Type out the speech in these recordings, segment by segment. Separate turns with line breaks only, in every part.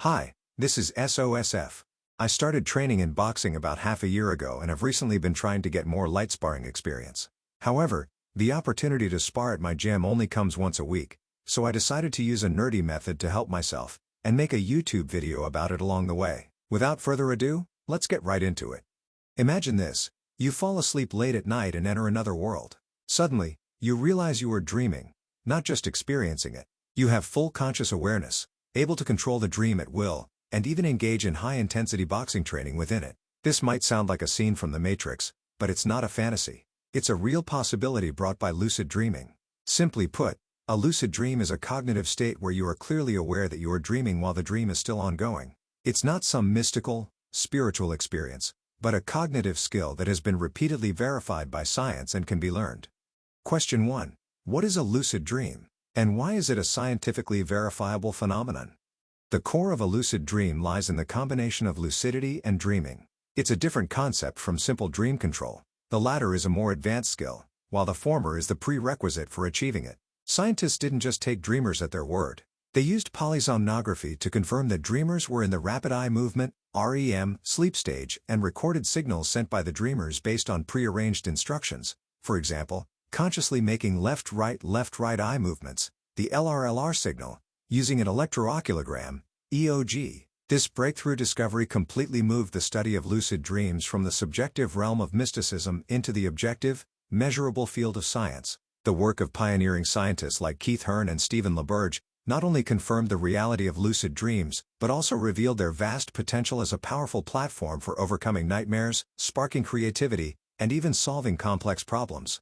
Hi, this is SOSF. I started training in boxing about half a year ago and have recently been trying to get more light sparring experience. However, the opportunity to spar at my gym only comes once a week, so I decided to use a nerdy method to help myself, and make a YouTube video about it along the way. Without further ado, let's get right into it. Imagine this: you fall asleep late at night and enter another world. Suddenly, you realize you are dreaming, not just experiencing it. You have full conscious awareness, able to control the dream at will, and even engage in high-intensity boxing training within it. This might sound like a scene from The Matrix, but it's not a fantasy. It's a real possibility brought by lucid dreaming. Simply put, a lucid dream is a cognitive state where you are clearly aware that you are dreaming while the dream is still ongoing. It's not some mystical, spiritual experience, but a cognitive skill that has been repeatedly verified by science and can be learned. Question 1. What is a lucid dream? And why is it a scientifically verifiable phenomenon? The core of a lucid dream lies in the combination of lucidity and dreaming. It's a different concept from simple dream control. The latter is a more advanced skill, while the former is the prerequisite for achieving it. Scientists didn't just take dreamers at their word. They used polysomnography to confirm that dreamers were in the rapid eye movement, REM, sleep stage, and recorded signals sent by the dreamers based on prearranged instructions. For example, consciously making left-right eye movements, the LR-LR signal, using an electrooculogram, EOG. This breakthrough discovery completely moved the study of lucid dreams from the subjective realm of mysticism into the objective, measurable field of science. The work of pioneering scientists like Keith Hearn and Stephen LaBerge not only confirmed the reality of lucid dreams, but also revealed their vast potential as a powerful platform for overcoming nightmares, sparking creativity, and even solving complex problems.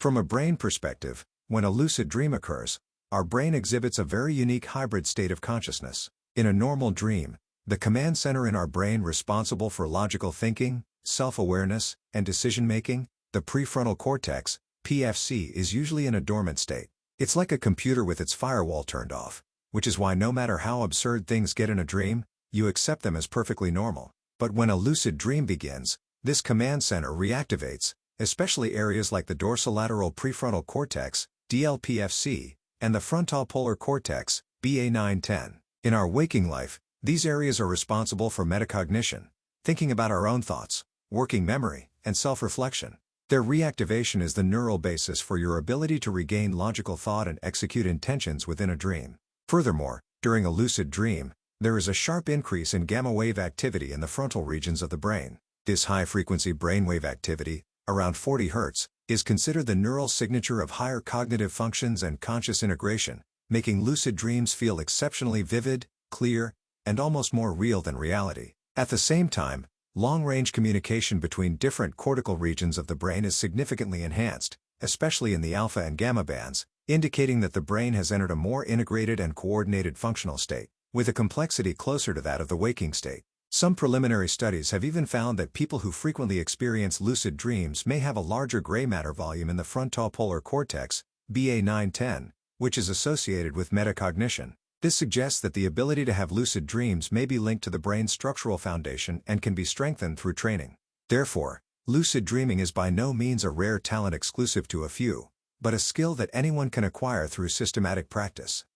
From a brain perspective, when a lucid dream occurs, our brain exhibits a very unique hybrid state of consciousness. In a normal dream, the command center in our brain responsible for logical thinking, self-awareness, and decision-making, the prefrontal cortex, PFC, is usually in a dormant state. It's like a computer with its firewall turned off, which is why no matter how absurd things get in a dream, you accept them as perfectly normal. But when a lucid dream begins, this command center reactivates, especially areas like the dorsolateral prefrontal cortex, DLPFC, and the frontopolar cortex, BA9-10. In our waking life, these areas are responsible for metacognition, thinking about our own thoughts, working memory, and self-reflection. Their reactivation is the neural basis for your ability to regain logical thought and execute intentions within a dream. Furthermore, during a lucid dream, there is a sharp increase in gamma wave activity in the frontal regions of the brain. This high-frequency brainwave activity, around 40 Hz, is considered the neural signature of higher cognitive functions and conscious integration, making lucid dreams feel exceptionally vivid, clear, and almost more real than reality. At the same time, long-range communication between different cortical regions of the brain is significantly enhanced, especially in the alpha and gamma bands, indicating that the brain has entered a more integrated and coordinated functional state, with a complexity closer to that of the waking state. Some preliminary studies have even found that people who frequently experience lucid dreams may have a larger gray matter volume in the frontopolar cortex, BA9-10, which is associated with metacognition. This suggests that the ability to have lucid dreams may be linked to the brain's structural foundation and can be strengthened through training. Therefore, lucid dreaming is by no means a rare talent exclusive to a few, but a skill that anyone can acquire through systematic practice.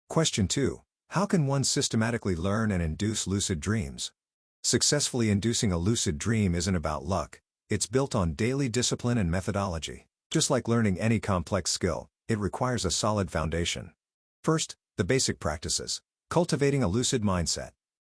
Question 2. How can one systematically learn and induce lucid dreams? Successfully inducing a lucid dream isn't about luck. It's built on daily discipline and methodology. Just like learning any complex skill, it requires a solid foundation. First, the basic practices. Cultivating a lucid mindset.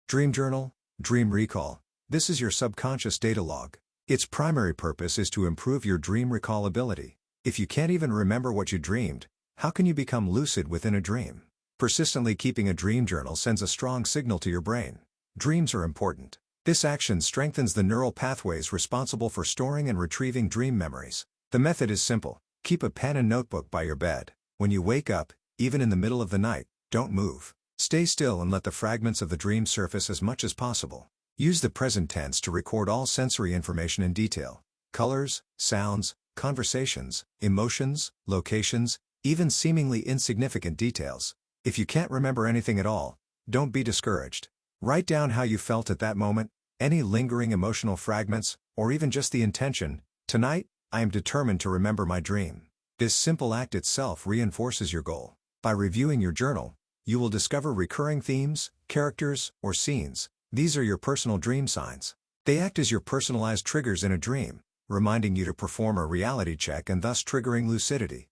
Dream journal, dream recall. This is your subconscious data log. Its primary purpose is to improve your dream recall ability. If you can't even remember what you dreamed, how can you become lucid within a dream? Persistently keeping a dream journal sends a strong signal to your brain. Dreams are important. This action strengthens the neural pathways responsible for storing and retrieving dream memories. The method is simple. Keep a pen and notebook by your bed. When you wake up, even in the middle of the night, don't move. Stay still and let the fragments of the dream surface as much as possible. Use the present tense to record all sensory information in detail. Colors, sounds, conversations, emotions, locations, even seemingly insignificant details. If you can't remember anything at all, don't be discouraged. Write down how you felt at that moment, any lingering emotional fragments, or even just the intention, "Tonight, I am determined to remember my dream." This simple act itself reinforces your goal. By reviewing your journal, you will discover recurring themes, characters, or scenes. These are your personal dream signs. They act as your personalized triggers in a dream, reminding you to perform a reality check and thus triggering lucidity.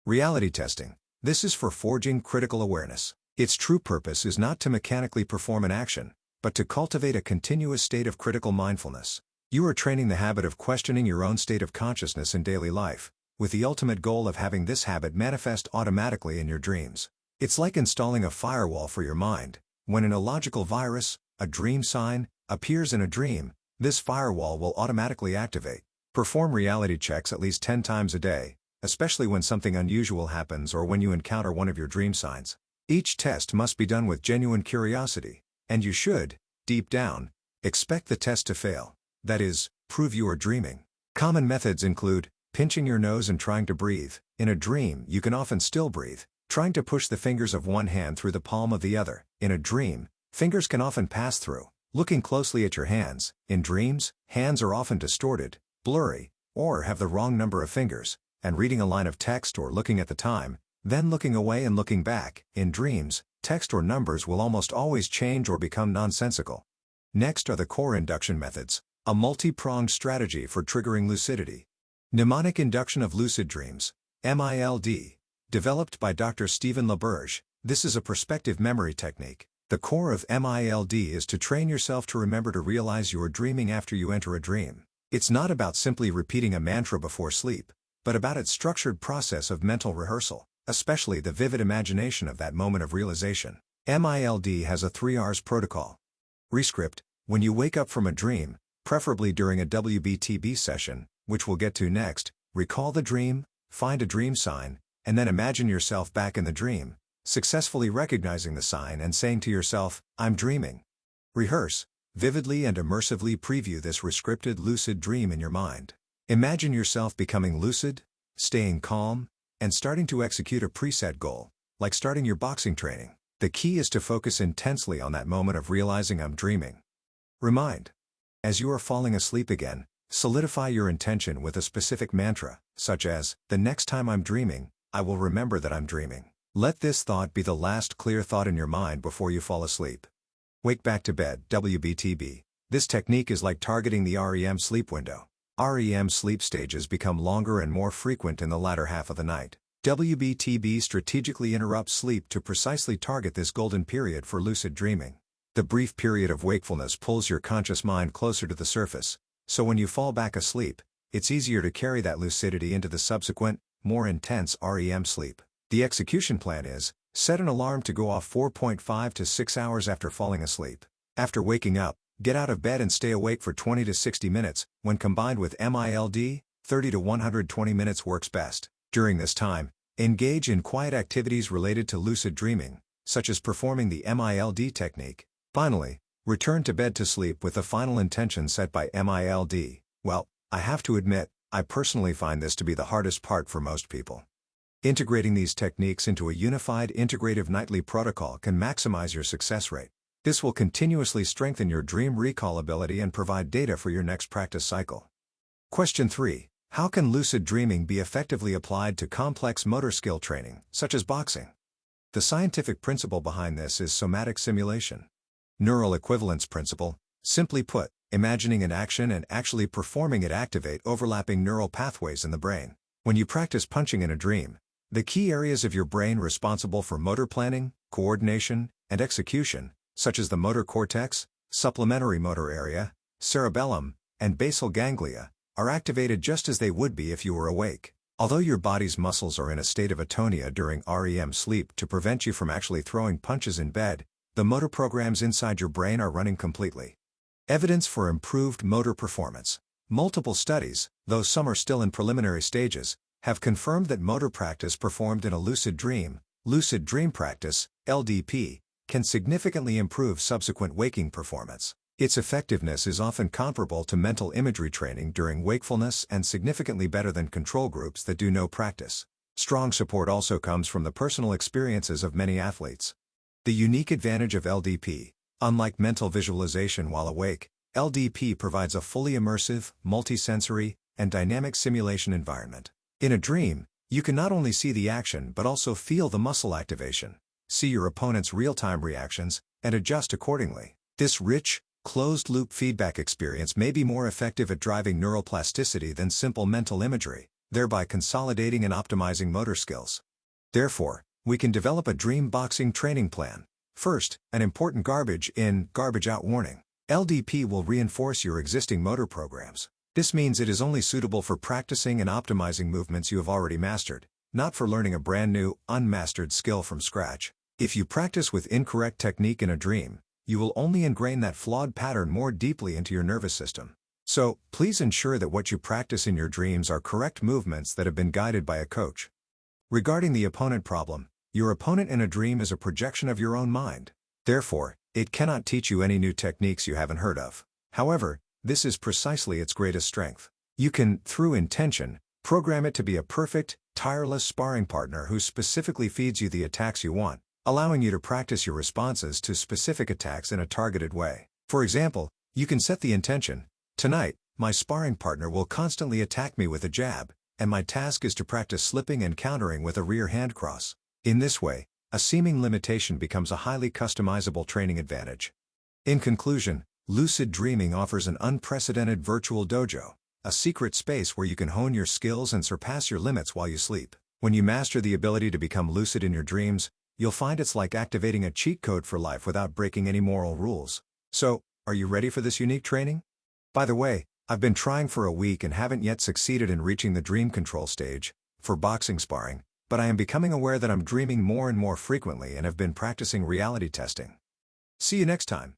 Reality testing. This is for forging critical awareness. Its true purpose is not to mechanically perform an action, but to cultivate a continuous state of critical mindfulness. You are training the habit of questioning your own state of consciousness in daily life, with the ultimate goal of having this habit manifest automatically in your dreams. It's like installing a firewall for your mind. When an illogical virus, a dream sign, appears in a dream, this firewall will automatically activate. Perform reality checks at least 10 times a day, especially when something unusual happens or when you encounter one of your dream signs. Each test must be done with genuine curiosity, and you should, deep down, expect the test to fail. That is, prove you are dreaming. Common methods include pinching your nose and trying to breathe. In a dream, you can often still breathe. Trying to push the fingers of one hand through the palm of the other. In a dream, fingers can often pass through. Looking closely at your hands. In dreams, hands are often distorted, blurry, or have the wrong number of fingers. And reading a line of text or looking at the time, then looking away and looking back. In dreams, text or numbers will almost always change or become nonsensical. Next are the core induction methods, a multi-pronged strategy for triggering lucidity. Mnemonic induction of lucid dreams, MILD. Developed by Dr. Stephen LaBerge, this is a perspective memory technique. The core of MILD is to train yourself to remember to realize you are dreaming after you enter a dream. It's not about simply repeating a mantra before sleep, but about its structured process of mental rehearsal, especially the vivid imagination of that moment of realization. MILD has a 3 R's protocol. Rescript: when you wake up from a dream, preferably during a WBTB session, which we'll get to next, recall the dream, find a dream sign, and then imagine yourself back in the dream, successfully recognizing the sign and saying to yourself, "I'm dreaming." Rehearse, vividly and immersively preview this rescripted lucid dream in your mind. Imagine yourself becoming lucid, staying calm, and starting to execute a preset goal, like starting your boxing training. The key is to focus intensely on that moment of realizing I'm dreaming. Remind. As you are falling asleep again, solidify your intention with a specific mantra, such as, "The next time I'm dreaming, I will remember that I'm dreaming." Let this thought be the last clear thought in your mind before you fall asleep. Wake back to bed, WBTB. This technique is like targeting the REM sleep window. REM sleep stages become longer and more frequent in the latter half of the night. WBTB strategically interrupts sleep to precisely target this golden period for lucid dreaming. The brief period of wakefulness pulls your conscious mind closer to the surface, so when you fall back asleep, it's easier to carry that lucidity into the subsequent, more intense REM sleep. The execution plan is, set an alarm to go off 4.5 to 6 hours after falling asleep. After waking up, get out of bed and stay awake for 20 to 60 minutes. When combined with MILD, 30 to 120 minutes works best. During this time, engage in quiet activities related to lucid dreaming, such as performing the MILD technique. Finally, return to bed to sleep with the final intention set by MILD. Well, I have to admit, I personally find this to be the hardest part for most people. Integrating these techniques into a unified integrative nightly protocol can maximize your success rate. This will continuously strengthen your dream recall ability and provide data for your next practice cycle. Question 3. How can lucid dreaming be effectively applied to complex motor skill training, such as boxing? The scientific principle behind this is somatic simulation. Neural equivalence principle. Simply put, imagining an action and actually performing it activate overlapping neural pathways in the brain. When you practice punching in a dream, the key areas of your brain responsible for motor planning, coordination, and execution, such as the motor cortex, supplementary motor area, cerebellum, and basal ganglia, are activated just as they would be if you were awake. Although your body's muscles are in a state of atonia during REM sleep to prevent you from actually throwing punches in bed, the motor programs inside your brain are running completely. Evidence for improved motor performance. Multiple studies, though some are still in preliminary stages, have confirmed that motor practice performed in a lucid dream practice, LDP, can significantly improve subsequent waking performance. Its effectiveness is often comparable to mental imagery training during wakefulness and significantly better than control groups that do no practice. Strong support also comes from the personal experiences of many athletes. The unique advantage of LDP. Unlike mental visualization while awake, LDP provides a fully immersive, multisensory, and dynamic simulation environment. In a dream, you can not only see the action but also feel the muscle activation. see your opponent's real-time reactions, and adjust accordingly. This rich, closed-loop feedback experience may be more effective at driving neural plasticity than simple mental imagery, thereby consolidating and optimizing motor skills. Therefore, we can develop a dream boxing training plan. First, an important garbage in, garbage out warning. LDP will reinforce your existing motor programs. This means it is only suitable for practicing and optimizing movements you have already mastered, not for learning a brand new, unmastered skill from scratch. If you practice with incorrect technique in a dream, you will only ingrain that flawed pattern more deeply into your nervous system. So, please ensure that what you practice in your dreams are correct movements that have been guided by a coach. Regarding the opponent problem, your opponent in a dream is a projection of your own mind. Therefore, it cannot teach you any new techniques you haven't heard of. However, this is precisely its greatest strength. You can, through intention, program it to be a perfect, tireless sparring partner who specifically feeds you the attacks you want, allowing you to practice your responses to specific attacks in a targeted way. For example, you can set the intention, "Tonight, my sparring partner will constantly attack me with a jab, and my task is to practice slipping and countering with a rear hand cross." In this way, a seeming limitation becomes a highly customizable training advantage. In conclusion, lucid dreaming offers an unprecedented virtual dojo, a secret space where you can hone your skills and surpass your limits while you sleep. When you master the ability to become lucid in your dreams, you'll find it's like activating a cheat code for life without breaking any moral rules. So, are you ready for this unique training? By the way, I've been trying for a week and haven't yet succeeded in reaching the dream control stage for boxing sparring, but I am becoming aware that I'm dreaming more and more frequently and have been practicing reality testing. See you next time.